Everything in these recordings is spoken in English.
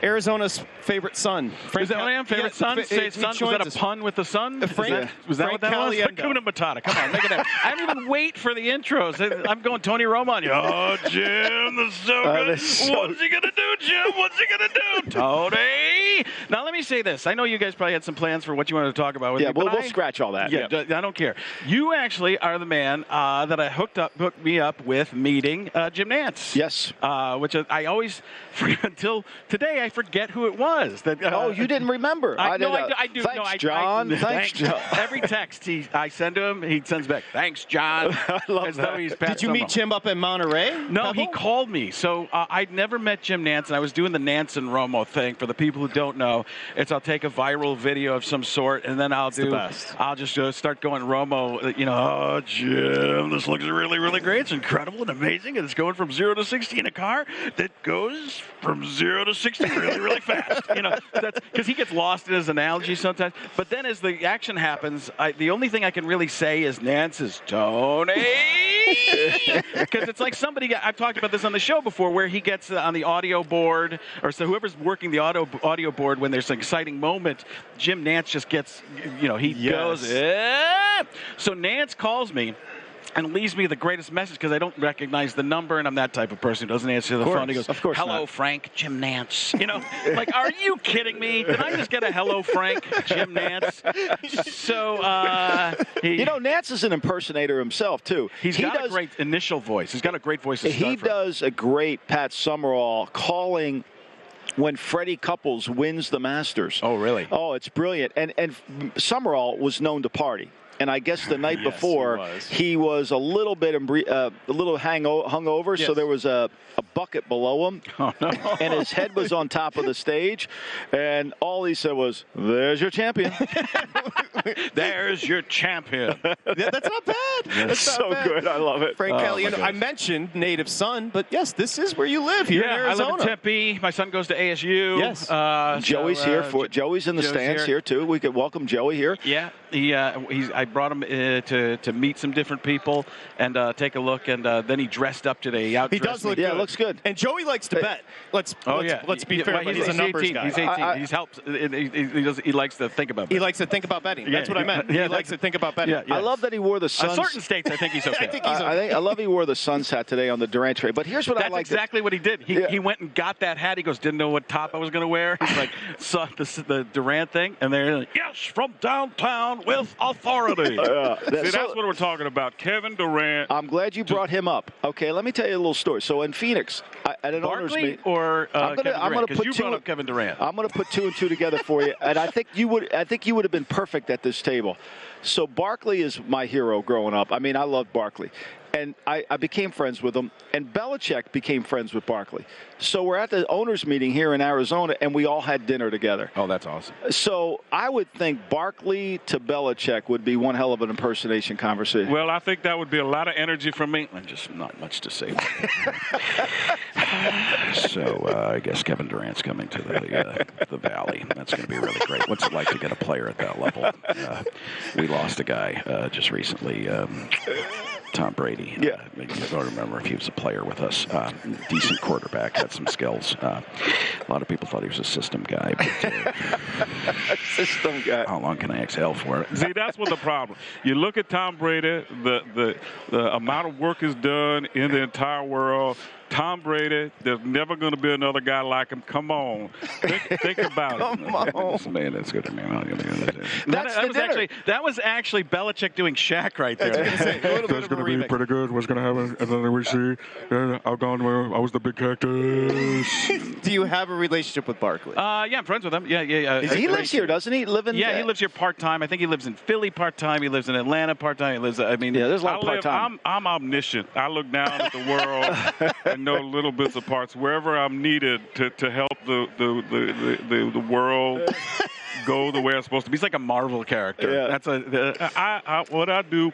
Arizona's favorite son. Is that what I am? Favorite son? Say son? Was that a pun with the sun? Was that what that was? Hakuna Matata. Come on, make it happen. I didn't even wait for the intros. I'm going Tony Romo on you. Oh, Jim, this is so good. What's he going to do, Jim? What's he going to do? Tony! Now, let me say this. I know you guys probably had some plans for what you wanted to talk about with me. We'll scratch all that. Yeah, I don't care. You actually are the man that I hooked me up with meeting Jim Nantz. Yes. Which I always, until today, I forget who it was. You didn't remember. I do. Thanks, John. Thanks, John. Every text I send to him, he sends back, thanks, John. I love that. Did you meet Jim up in Monterey? No, he called me. So I'd never met Jim Nantz, and I was doing the Nantz and Romo thing. For the people who don't know, I'll take a viral video of some sort, and then I'll just start going Romo, oh, Jim, this looks really, really great. It's incredible and amazing, and it's going from 0 to 60 in a car that goes from 0 to 60 really, really fast. That's because he gets lost in his analogy sometimes. But then as the action happens, the only thing I can really say is Nantz is Tony. Because it's like I've talked about this on the show before, where he gets on the audio board, or so whoever's working the audio board when there's an exciting moment, Jim Nantz just gets, goes, So Nantz calls me and leaves me the greatest message because I don't recognize the number, and I'm that type of person who doesn't answer the phone. He goes, hello, Frank, Jim Nantz. Like, are you kidding me? Did I just get a hello, Frank, Jim Nantz? So, Nantz is an impersonator himself, too. He got a great initial voice. He's got a great voice to start He does a great Pat Summerall calling when Freddie Couples wins the Masters. Oh, really? Oh, it's brilliant. And Summerall was known to party. And I guess the night before, he was a little bit hungover, so there was a bucket below him, and his head was on top of the stage, and all he said was, "There's your champion." There's your champion. That's not bad. That's so good. I love it. Frank Caliendo. I mentioned native son, but yes, this is where you live here in Arizona. I live in Tempe. My son goes to ASU. Yes. Joey's here. Joey's in the stands here too. We could welcome Joey here. Yeah. I brought him to meet some different people and take a look, and then he dressed up today. He does look good. Yeah, looks good. And Joey likes to bet. Let's be fair. He's a numbers guy. He's 18. He's helped. He likes to think about betting. He likes to think about betting. That's what I meant. He likes to think about betting. I love that he wore the Suns. Certain states, I think he's okay. I love he wore the Suns hat today on the Durant trade. But here's what I like. That's exactly what he did. He went and got that hat. He goes, didn't know what top I was going to wear. He's like, saw the Durant thing, and they're like, yes, from downtown with authority. See, that's what we're talking about. Kevin Durant. I'm glad you brought him up. Okay, let me tell you a little story. So in Phoenix, at an owners meeting, or Kevin Durant, because you brought up Kevin Durant. I'm going to put 2 and 2 together for you, and I think you would have been perfect at this table. So Barkley is my hero growing up. I mean, I loved Barkley. And I became friends with him, and Belichick became friends with Barkley. So we're at the owners' meeting here in Arizona, and we all had dinner together. Oh, that's awesome. So I would think Barkley to Belichick would be one hell of an impersonation conversation. Well, I think that would be a lot of energy from me. And just not much to say. So I guess Kevin Durant's coming to the Valley. That's going to be really great. What's it like to get a player at that level? We lost a guy just recently. Tom Brady. Yeah. I don't remember if he was a player with us. Decent quarterback, had some skills. A lot of people thought he was a system guy. But, system guy. How long can I exhale for it? See, that's what the problem. You look at Tom Brady, the amount of work is done in the entire world. Tom Brady, there's never going to be another guy like him. Come on. Think about it. Come on. Man, that's good to me. That was actually Belichick doing Shaq right there. That's going to be pretty good. What's going to happen? And then we see, I was the big cactus. Do you have a relationship with Barkley? Yeah, I'm friends with him. Yeah. He lives here, doesn't he? He lives here part-time. I think he lives in Philly part-time. He lives in Atlanta part-time. There's a lot of part-time. I'm omniscient. I look down at the world and know little bits of parts wherever I'm needed to help the world go the way it's supposed to be. He's like a Marvel character. Yeah. That's what I do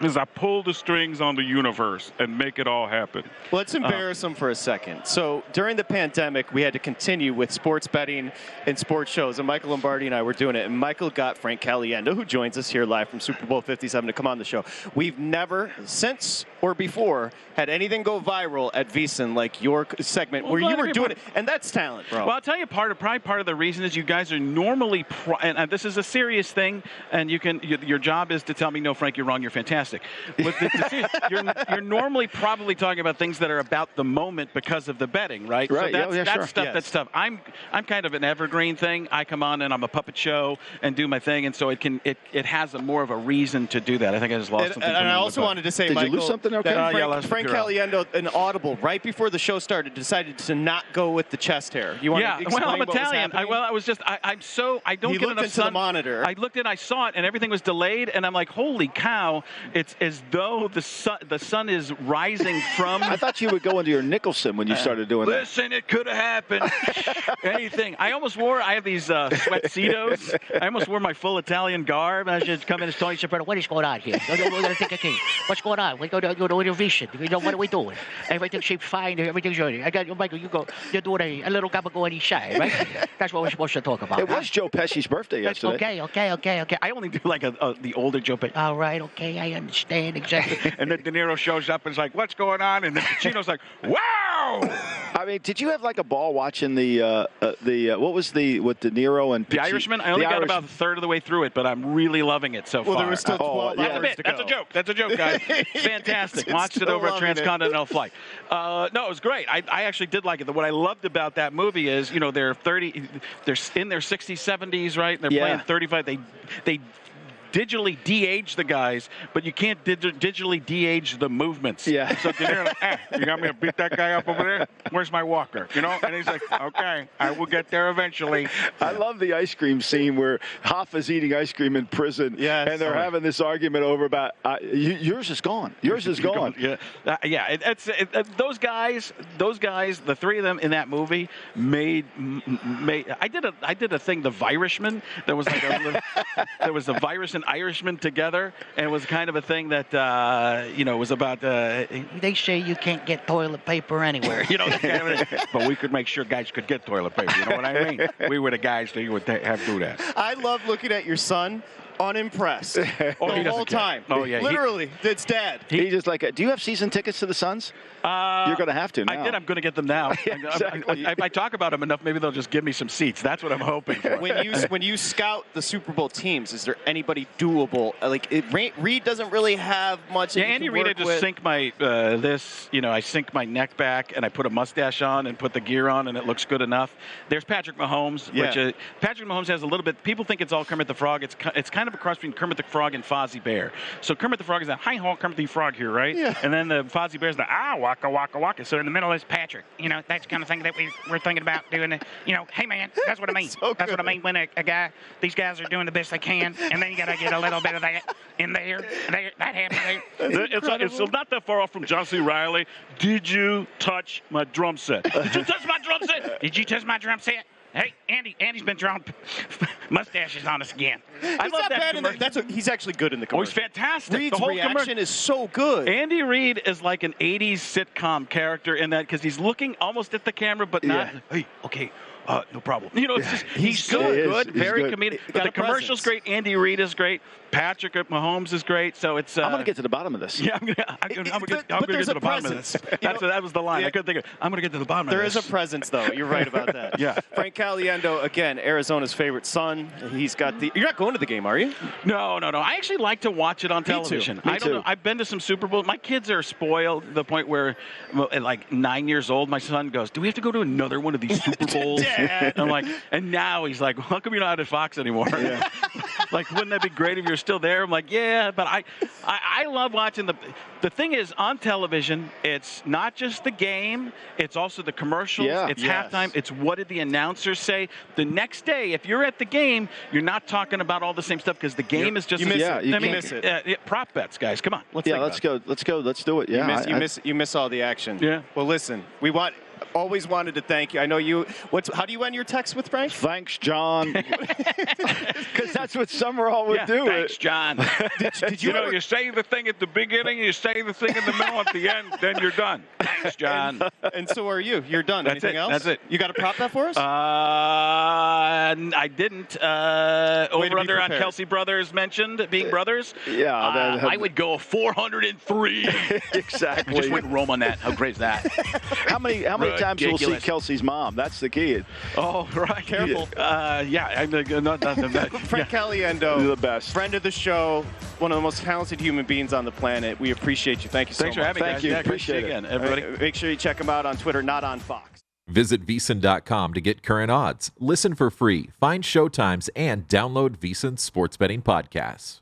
is I pull the strings on the universe and make it all happen. Let's embarrass them for a second. So during the pandemic, we had to continue with sports betting and sports shows, and Michael Lombardi and I were doing it, and Michael got Frank Caliendo, who joins us here live from Super Bowl 57, to come on the show. We've never, since or before, had anything go viral at VSiN like your segment where you were doing it, and that's talent, bro. Well, I'll tell you, probably part of the reason is you guys are normally, and this is a serious thing, and your job is to tell me, no, Frank, you're wrong, you're fantastic. You're normally probably talking about things that are about the moment because of the betting, right? Right. So that's sure. stuff. Yes. That's stuff. I'm kind of an evergreen thing. I come on and I'm a puppet show and do my thing, and so it has more of a reason to do that. I think I just lost something. And I also wanted to say, Did Michael, you lose something? Okay. that Frank Caliendo, an audible right before the show started, decided to not go with the chest hair. You want to explain I'm what was Italian. happening? I don't He get looked enough into sun. the monitor. I looked and I saw it, and everything was delayed, and I'm like, holy cow! It's as though the sun is rising from. I thought you would go into your Nicholson when you started doing that. Listen, it could have happened. Anything. I have these sweatcitos. I almost wore my full Italian garb. I should come in as Tony Soprano. What is going on here? What's going on? We go to innovation. What are we doing? Everything seems fine. Everything's ready. I got Michael. You're doing a little gabagool inside, right? That's what we're supposed to talk about. It was Joe Pesci's birthday yesterday. Okay. I only do like the older Joe Pesci. All right. Okay. I understand exactly. And then De Niro shows up and is like, "What's going on?" And then Pacino's like, "Wow!" I mean, did you have like a ball watching the what was with De Niro and The Irishman? I only got about a third of the way through it, but I'm really loving it so far. Well, there was still 12 hours to go. That's a joke, guys. Fantastic. Watched it over a transcontinental flight. No, it was great. I actually did like it. What I loved about that movie is, they're in their 60s, 70s, right? They're playing 35. They digitally de-age the guys, but you can't digitally de-age the movements. Yeah. So De Niro, you got me to beat that guy up over there? Where's my walker? And he's like, okay, I will get there eventually. I love the ice cream scene where Hoffa's eating ice cream in prison, and they're having this argument over about yours is gone. Yours is gone. Those guys, the three of them in that movie made. I did a thing, the Virishman. There was a virus and Irishman together, and it was kind of a thing that was about. They say you can't get toilet paper anywhere. But we could make sure guys could get toilet paper. You know what I mean? We were the guys that would have to do that. I love looking at your son. Unimpressed the whole time. Oh yeah, literally, it's dad. He just like. Do you have season tickets to the Suns? You're going to have to now. I did. I'm going to get them now. Exactly. If I talk about them enough, maybe they'll just give me some seats. That's what I'm hoping for. When you scout the Super Bowl teams, is there anybody doable? Reed doesn't really have much. Yeah, Andy Reid, I just sink my I sink my neck back and I put a mustache on and put the gear on and it looks good enough. There's Patrick Mahomes, which Patrick Mahomes has a little bit. People think it's all Kermit the Frog. It's kind of a cross between Kermit the Frog and Fozzie Bear. So Kermit the Frog is that hi-ho Kermit the Frog here, right? Yeah. And then the Fozzie Bear is the waka waka waka. So in the middle is Patrick. That's the kind of thing that we're thinking about doing. Hey man, that's what I mean. So that's what I mean when these guys are doing the best they can, and then you got to get a little bit of that in there. That happens there. It's not that far off from John C. Reilly. Did you touch my drum set? Did you touch my drum set? Did you touch my drum set? Hey, Andy's been drawing mustaches on us again. I love that. He's actually good in the commercial. Oh, he's fantastic. Reed's reaction is so good. Andy Reid is like an 80s sitcom character in that because he's looking almost at the camera, but not. Hey, okay. No problem. It's just he's so good, very comedic. But the commercial's great. Andy Reid is great. Patrick Mahomes is great. So it's. I'm going to get to the bottom of this. Yeah, I'm going to get to the bottom of this. That was the line. I couldn't think of. I'm going to get to the bottom of this. There is a presence, though. You're right about that. Yeah. Frank Caliendo, again, Arizona's favorite son. He's got the. You're not going to the game, are you? No. I actually like to watch it on television. Me too. I've been to some Super Bowls. My kids are spoiled to the point where, at like 9 years old, my son goes, "Do we have to go to another one of these Super Bowls?" I'm like. And now he's like, how come you're not at Fox anymore? Yeah. Like, wouldn't that be great if you're still there? I'm like, yeah, but I love watching the thing is, on television, it's not just the game, it's also the commercials, it's halftime, it's what did the announcers say. The next day, if you're at the game, you're not talking about all the same stuff because the game is just you miss it. Prop bets, guys. Come on. Let's go. Let's do it. Yeah. You miss all the action. Yeah. Well, listen, always wanted to thank you. I know you. How do you end your text with Frank? Thanks, John. Because that's what Summerall would do. Thanks, John. Did you you say the thing at the beginning, you say the thing in the middle, at the end, then you're done. Thanks, John. And so are you. You're done. That's Anything it. else? That's it. You got to prop that for us? I didn't. Over-under on Kelsey brothers mentioned, being brothers. Yeah. I would go 403. Exactly. Just went Rome on that. How great is that? How many times we'll see Kelsey's mom? That's the key. Oh, right. Careful. Frank Caliendo. You're the best. Friend of the show. One of the most talented human beings on the planet. We appreciate you. Thank you so much. Thanks for having me. Thank you. Yeah, appreciate it. Again, everybody. Make sure you check him out on Twitter, not on Fox. Visit VSiN.com to get current odds, listen for free, find showtimes, and download VSiN sports betting podcasts.